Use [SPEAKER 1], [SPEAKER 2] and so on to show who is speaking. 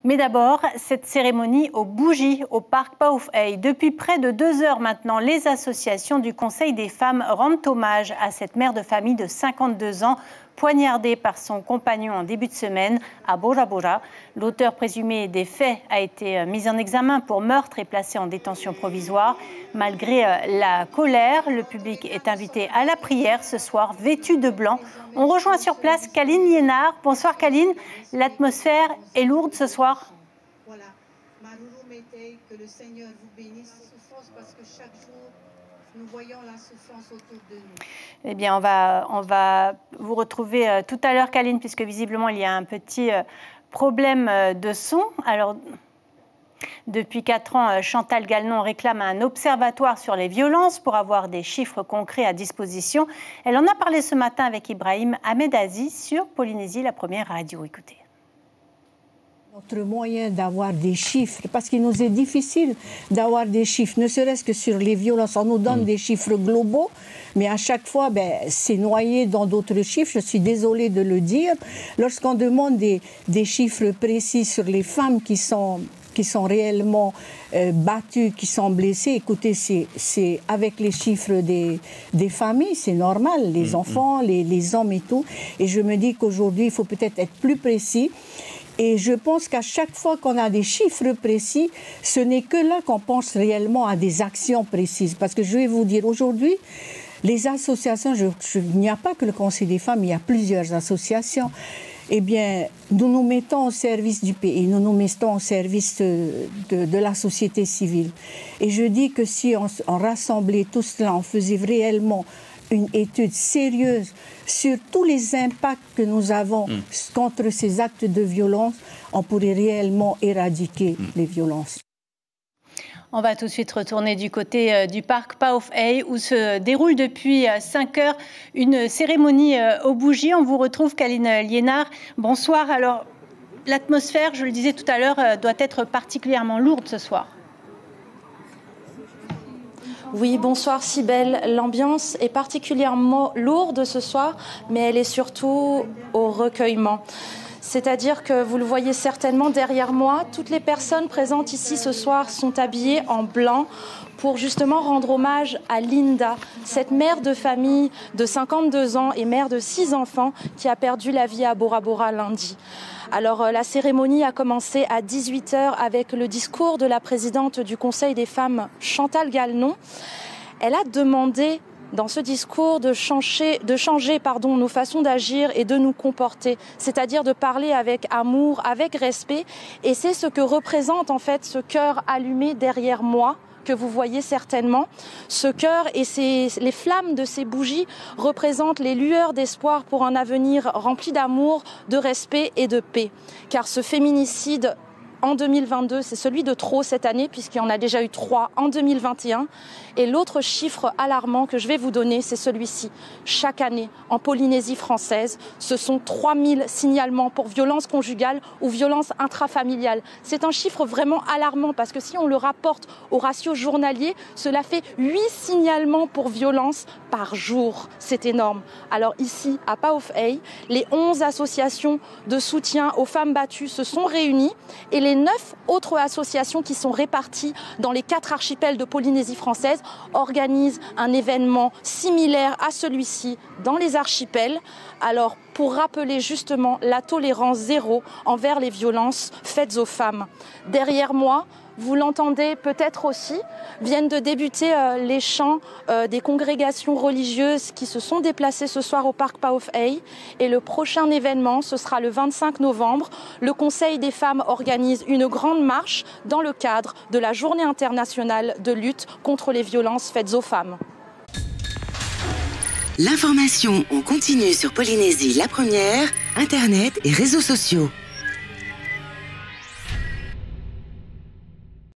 [SPEAKER 1] Mais d'abord, cette cérémonie aux bougies au parc Paoufei. Depuis près de 2 heures maintenant, les associations du Conseil des femmes rendent hommage à cette mère de famille de 52 ans, poignardée par son compagnon en début de semaine à Bora Bora. L'auteur présumé des faits a été mis en examen pour meurtre et placé en détention provisoire. Malgré la colère, le public est invité à la prière ce soir, vêtu de blanc. On rejoint sur place Kaline Liénard. Bonsoir Kaline, l'atmosphère est lourde ce soir.
[SPEAKER 2] Voilà, Maruru Metei, que le Seigneur vous bénisse souffrance parce que chaque jour nous voyons la souffrance autour de nous.
[SPEAKER 1] Eh bien, on va vous retrouver tout à l'heure, Kaline, puisque visiblement il y a un petit problème de son. Alors, depuis 4 ans, Chantal Gallnon réclame un observatoire sur les violences pour avoir des chiffres concrets à disposition. Elle en a parlé ce matin avec Ibrahim Ahmedazi sur Polynésie, la première radio. Écoutez.
[SPEAKER 3] Notre moyen d'avoir des chiffres, parce qu'il nous est difficile d'avoir des chiffres, ne serait-ce que sur les violences. On nous donne des chiffres globaux, mais à chaque fois, c'est noyé dans d'autres chiffres. Je suis désolée de le dire. Lorsqu'on demande des chiffres précis sur les femmes qui sont réellement battues, qui sont blessées, écoutez, c'est avec les chiffres des familles, c'est normal, les enfants, les hommes et tout. Et je me dis qu'aujourd'hui, il faut peut-être être plus précis. Et je pense qu'à chaque fois qu'on a des chiffres précis, ce n'est que là qu'on pense réellement à des actions précises. Parce que je vais vous dire, aujourd'hui, les associations, il n'y a pas que le Conseil des femmes, il y a plusieurs associations. Eh bien, nous nous mettons au service du pays, nous nous mettons au service de la société civile. Et je dis que si on rassemblait tout cela, on faisait réellement une étude sérieuse sur tous les impacts que nous avons contre ces actes de violence, on pourrait réellement éradiquer les violences.
[SPEAKER 1] On va tout de suite retourner du côté du parc Paoufei où se déroule depuis 5 heures une cérémonie aux bougies. On vous retrouve, Kaline Liénard. Bonsoir. Alors, l'atmosphère, je le disais tout à l'heure, doit être particulièrement lourde ce soir.
[SPEAKER 4] Oui, bonsoir Cybèle. L'ambiance est particulièrement lourde ce soir, mais elle est surtout au recueillement. C'est-à-dire que vous le voyez certainement derrière moi, toutes les personnes présentes ici ce soir sont habillées en blanc pour justement rendre hommage à Linda, cette mère de famille de 52 ans et mère de 6 enfants qui a perdu la vie à Bora Bora lundi. Alors la cérémonie a commencé à 18h avec le discours de la présidente du Conseil des femmes, Chantal Gallnon. Elle a demandé dans ce discours de changer nos façons d'agir et de nous comporter, c'est-à-dire de parler avec amour, avec respect. Et c'est ce que représente en fait ce cœur allumé derrière moi, que vous voyez certainement. Ce cœur et les flammes de ces bougies représentent les lueurs d'espoir pour un avenir rempli d'amour, de respect et de paix. Car ce féminicide en 2022, c'est celui de trop cette année, puisqu'il y en a déjà eu 3 en 2021. Et l'autre chiffre alarmant que je vais vous donner, c'est celui-ci. Chaque année, en Polynésie française, ce sont 3000 signalements pour violences conjugales ou violences intrafamiliales. C'est un chiffre vraiment alarmant, parce que si on le rapporte au ratio journalier, cela fait 8 signalements pour violences par jour. C'est énorme. Alors ici, à Paoufei, les 11 associations de soutien aux femmes battues se sont réunies, et les 9 autres associations qui sont réparties dans les 4 archipels de Polynésie française organisent un événement similaire à celui-ci dans les archipels. Alors, pour rappeler justement la tolérance zéro envers les violences faites aux femmes. Derrière moi, vous l'entendez peut-être aussi, viennent de débuter les chants des congrégations religieuses qui se sont déplacées ce soir au parc Paoufei. Et le prochain événement, ce sera le 25 novembre. Le Conseil des femmes organise une grande marche dans le cadre de la Journée internationale de lutte contre les violences faites aux femmes.
[SPEAKER 5] L'information en continu sur Polynésie la première, Internet et réseaux sociaux.